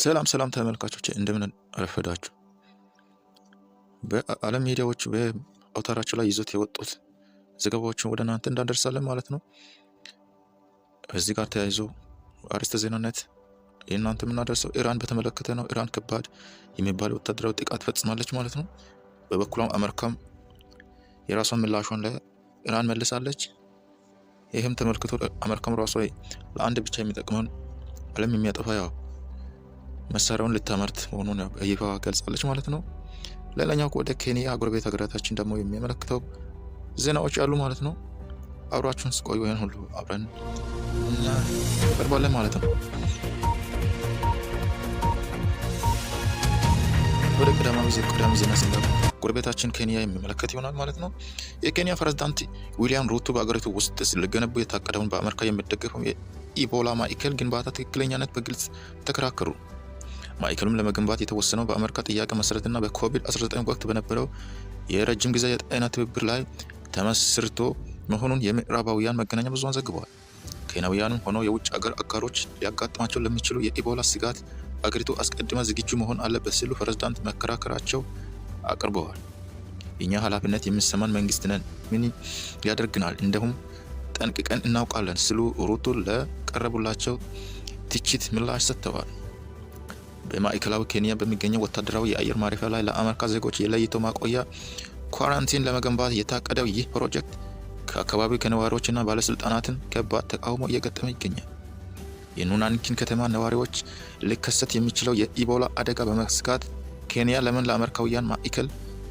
ሰላም ተመልካቾች እንደምን አረፈዳችሁ። በዓለም ሚዲያዎች በአውታራቸው ላይ ይዞት የወጡት ዘገባዎችን ወደ እናንተ እንዳደርሳለን ማለት ነው። እዚህ ጋር ተያይዞ አርዕስተ ዜናነት የእናንተ የምናደርሰው ኢራን በተመለከተ ነው። ኢራን ከባድ የሚባል ወታደራዊ ጥቃት ፈጽማለች ማለት ነው። በበኩሏም አሜሪካም የራሷን ምላሿን ለኢራን መልሳለች። ይህም ተመልክቶ አሜሪካም ራሷ ለአንድ ብቻ የሚጠቅመውን ዓለም የሚያጠፋ ያው መሳሪያውን ልታመርት መሆኑን በይፋ ገልጻለች ማለት ነው። ሌላኛው ወደ ኬንያ ጎረቤት ሀገራችን ደግሞ የሚያመለክተው ዜናዎች ያሉ ማለት ነው። አብራችሁን ስቆዩ ይሄን ሁሉ አብረን እናቀርባለን ማለት ነው። ወደ ቀዳማዊ ዜና ስንገባ ጎረቤታችን ኬንያ የሚመለከት ይሆናል ማለት ነው። የኬንያ ፕሬዝዳንት ዊሊያም ሩቶ በአገሪቱ ውስጥ ሊገነቡ የታቀደውን በአሜሪካ የሚደገፈው የኢቦላ ማዕከል ግንባታ ትክክለኛነት በግልጽ ተከራከሩ። ማዕከሉም ለመገንባት የተወሰነው በአሜሪካ ጥያቄ መሰረትና በኮቪድ-19 ወቅት በነበረው የረጅም ጊዜ የጤና ትብብር ላይ ተመስርቶ መሆኑን የምዕራባውያን መገናኛ ብዙሃን ዘግበዋል። ኬንያውያንም ሆኖ የውጭ ሀገር አጋሮች ሊያጋጥማቸው ለሚችሉ የኢቦላ ስጋት አገሪቱ አስቀድማ ዝግጁ መሆን አለበት ሲሉ ፕሬዝዳንት መከራከራቸው አቅርበዋል። የኛ ኃላፊነት የሚሰማን መንግስት ነን፣ ምን ያደርግናል፣ እንደሁም ጠንቅቀን እናውቃለን ሲሉ ሩቶ ለቀረቡላቸው ትችት ምላሽ ሰጥተዋል። በማዕከላዊ ኬንያ በሚገኘው ወታደራዊ የአየር ማረፊያ ላይ ለአሜሪካ ዜጎች የለይቶ ማቆያ ኳራንቲን ለመገንባት የታቀደው ይህ ፕሮጀክት ከአካባቢው ከነዋሪዎችና ባለስልጣናትን ከባድ ተቃውሞ እየገጠመ ይገኛል። የኑናንኪን ከተማ ነዋሪዎች ሊከሰት የሚችለው የኢቦላ አደጋ በመስጋት ኬንያ ለምን ለአሜሪካውያን ማዕከል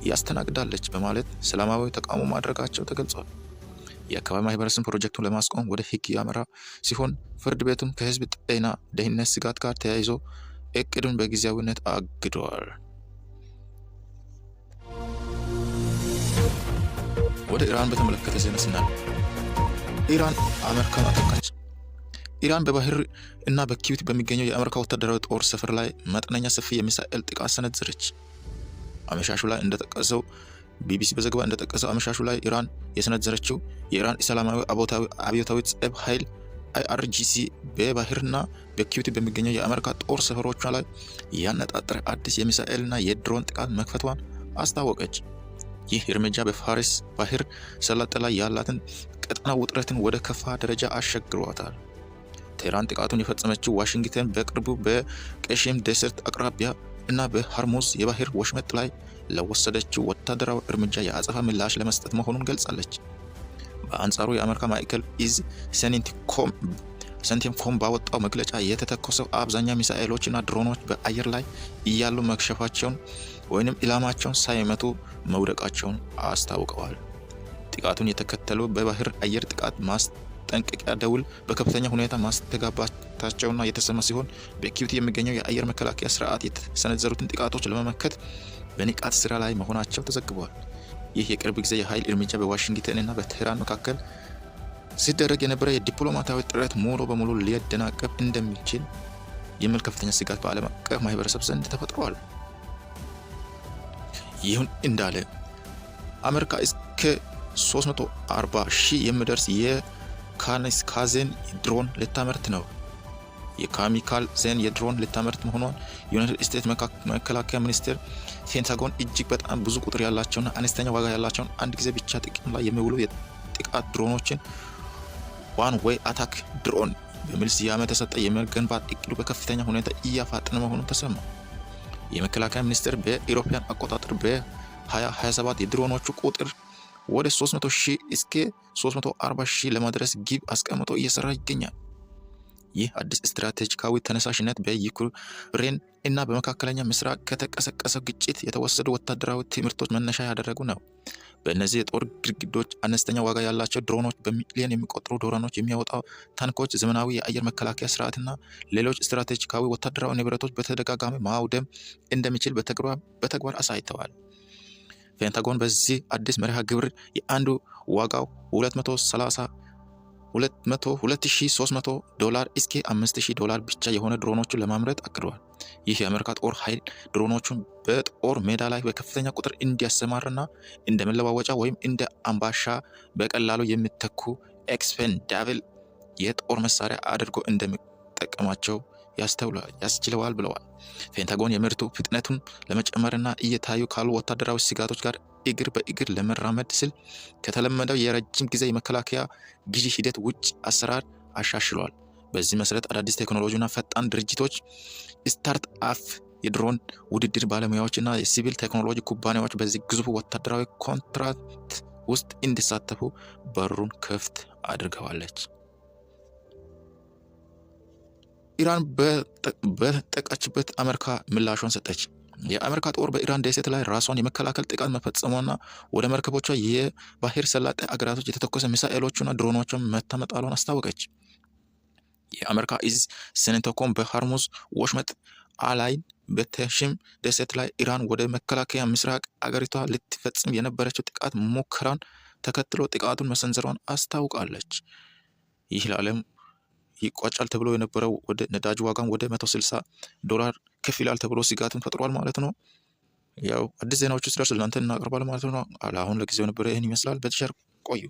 ያስተናግዳለች በማለት ሰላማዊ ተቃውሞ ማድረጋቸው ተገልጿል። የአካባቢ ማህበረሰብ ፕሮጀክቱን ለማስቆም ወደ ህግ ያመራ ሲሆን ፍርድ ቤቱም ከህዝብ ጤና ደህንነት ስጋት ጋር ተያይዞ እቅዱን በጊዜያዊነት አግደዋል። ወደ ኢራን በተመለከተ ዜና ስናል ኢራን አሜሪካን አጠቃች። ኢራን በባህር እና በኩዌት በሚገኘው የአሜሪካ ወታደራዊ ጦር ሰፈር ላይ መጠነኛ ሰፊ የሚሳኤል ጥቃት ሰነዘረች። አመሻሹ ላይ እንደተጠቀሰው ቢቢሲ በዘገባ እንደተጠቀሰው አመሻሹ ላይ ኢራን የሰነዘረችው የኢራን እስላማዊ አብዮታዊ ዘብ ኃይል IRGC በባህርና በኩዌት በሚገኘው የአሜሪካ ጦር ሰፈሮቿ ላይ ያነጣጠረ አዲስ የሚሳኤልና የድሮን ጥቃት መክፈቷን አስታወቀች። ይህ እርምጃ በፋርስ ባህር ሰላጤ ላይ ያላትን ቀጠና ውጥረትን ወደ ከፋ ደረጃ አሸግሯታል። ቴህራን ጥቃቱን የፈጸመችው ዋሽንግተን በቅርቡ በቀሺም ደሴርት አቅራቢያ እና በሃርሙዝ የባህር ወሽመጥ ላይ ለወሰደችው ወታደራዊ እርምጃ የአጸፋ ምላሽ ለመስጠት መሆኑን ገልጻለች። በአንጻሩ የአሜሪካ ማዕከል ኢዝ ሴንቲኮም ባወጣው መግለጫ የተተኮሰው አብዛኛው ሚሳኤሎችና ድሮኖች በአየር ላይ እያሉ መክሸፋቸውን ወይንም ኢላማቸውን ሳይመቱ መውደቃቸውን አስታውቀዋል። ጥቃቱን የተከተለው በባህር አየር ጥቃት ማስጠንቀቂያ ደውል በከፍተኛ ሁኔታ ማስተጋባታቸውና የተሰማ ሲሆን በኩዌት የሚገኘው የአየር መከላከያ ስርዓት የተሰነዘሩትን ጥቃቶች ለመመከት በንቃት ስራ ላይ መሆናቸው ተዘግቧል። ይህ የቅርብ ጊዜ የኃይል እርምጃ በዋሽንግተን እና በቴህራን መካከል ሲደረግ የነበረ የዲፕሎማታዊ ጥረት ሙሉ በሙሉ ሊያደናቀፍ እንደሚችል የሚል ከፍተኛ ስጋት በዓለም አቀፍ ማህበረሰብ ዘንድ ተፈጥሯል። ይሁን እንዳለ አሜሪካ እስከ 340,000 የሚደርስ የካሚካዜን ድሮን ልታመርት ነው። የካሚካዜን የድሮን ልታመርት መሆኗን ዩናይትድ ስቴትስ መከላከያ ሚኒስቴር ፔንታጎን እጅግ በጣም ብዙ ቁጥር ያላቸውና አነስተኛ ዋጋ ያላቸውን አንድ ጊዜ ብቻ ጥቅም ላይ የሚውሉ የጥቃት ድሮኖችን ዋን ዌይ አታክ ድሮን በሚል ስያሜ ተሰጠ የመገንባት እቅዱ በከፍተኛ ሁኔታ እያፋጠነ መሆኑን ተሰማ። የመከላከያ ሚኒስቴር በኢሮፒያን አቆጣጠር በ2027 የድሮኖቹ ቁጥር ወደ 300,000 እስከ 340,000 ለማድረስ ግብ አስቀምጦ እየሰራ ይገኛል። ይህ አዲስ ስትራቴጂካዊ ተነሳሽነት በዩክሬን እና በመካከለኛ ምስራቅ ከተቀሰቀሰው ግጭት የተወሰዱ ወታደራዊ ትምህርቶች መነሻ ያደረጉ ነው። በእነዚህ የጦር ግድግዶች አነስተኛ ዋጋ ያላቸው ድሮኖች፣ በሚሊዮን የሚቆጠሩ ዶላሮች የሚያወጣው ታንኮች፣ ዘመናዊ የአየር መከላከያ ስርዓትና ሌሎች ስትራቴጂካዊ ወታደራዊ ንብረቶች በተደጋጋሚ ማውደም እንደሚችል በተግባር አሳይተዋል። ፔንታጎን በዚህ አዲስ መርሃ ግብር የአንዱ ዋጋው $2,300 እስከ $5,000 ብቻ የሆነ ድሮኖችን ለማምረት አቅዷል። ይህ የአሜሪካ ጦር ኃይል ድሮኖቹን በጦር ሜዳ ላይ በከፍተኛ ቁጥር እንዲያሰማርና እንደ መለዋወጫ ወይም እንደ አምባሻ በቀላሉ የሚተኩ ኤክስፔንዳብል የጦር መሳሪያ አድርጎ እንደሚጠቀማቸው ያስችለዋል ብለዋል። ፔንታጎን የምርቱ ፍጥነቱን ለመጨመርና እየታዩ ካሉ ወታደራዊ ስጋቶች ጋር እግር በእግር ለመራመድ ሲል ከተለመደው የረጅም ጊዜ የመከላከያ ግዢ ሂደት ውጭ አሰራር አሻሽሏል። በዚህ መሰረት አዳዲስ ቴክኖሎጂና ፈጣን ድርጅቶች ስታርት አፕ የድሮን ውድድር ባለሙያዎች እና የሲቪል ቴክኖሎጂ ኩባንያዎች በዚህ ግዙፍ ወታደራዊ ኮንትራክት ውስጥ እንዲሳተፉ በሩን ክፍት አድርገዋለች። ኢራን በጠቃችበት አሜሪካ ምላሿን ሰጠች። የአሜሪካ ጦር በኢራን ደሴት ላይ ራሷን የመከላከል ጥቃት መፈጸሟና ወደ መርከቦቿ የባህር ሰላጤ አገራቶች የተተኮሰ ሚሳኤሎችና ድሮኖችን መታ መጣሏን አስታወቀች። የአሜሪካ እዝ ሴንቶኮም በሆርሙዝ ወሽመጥ አላይን በተሽም ደሴት ላይ ኢራን ወደ መከላከያ ምስራቅ አገሪቷ ልትፈጽም የነበረችው ጥቃት ሙከራን ተከትሎ ጥቃቱን መሰንዘሯን አስታውቃለች። ይህ ለዓለም ይቋጫል ተብሎ የነበረው ወደ ነዳጅ ዋጋም ወደ $160 ከፍ ይላል ተብሎ ስጋትን ፈጥሯል ማለት ነው። ያው አዲስ ዜናዎች ሲደርሱ ለእናንተ እናቀርባለን ማለት ነው። አሁን ለጊዜው ነበረ ይህን ይመስላል። በቸር ቆዩ።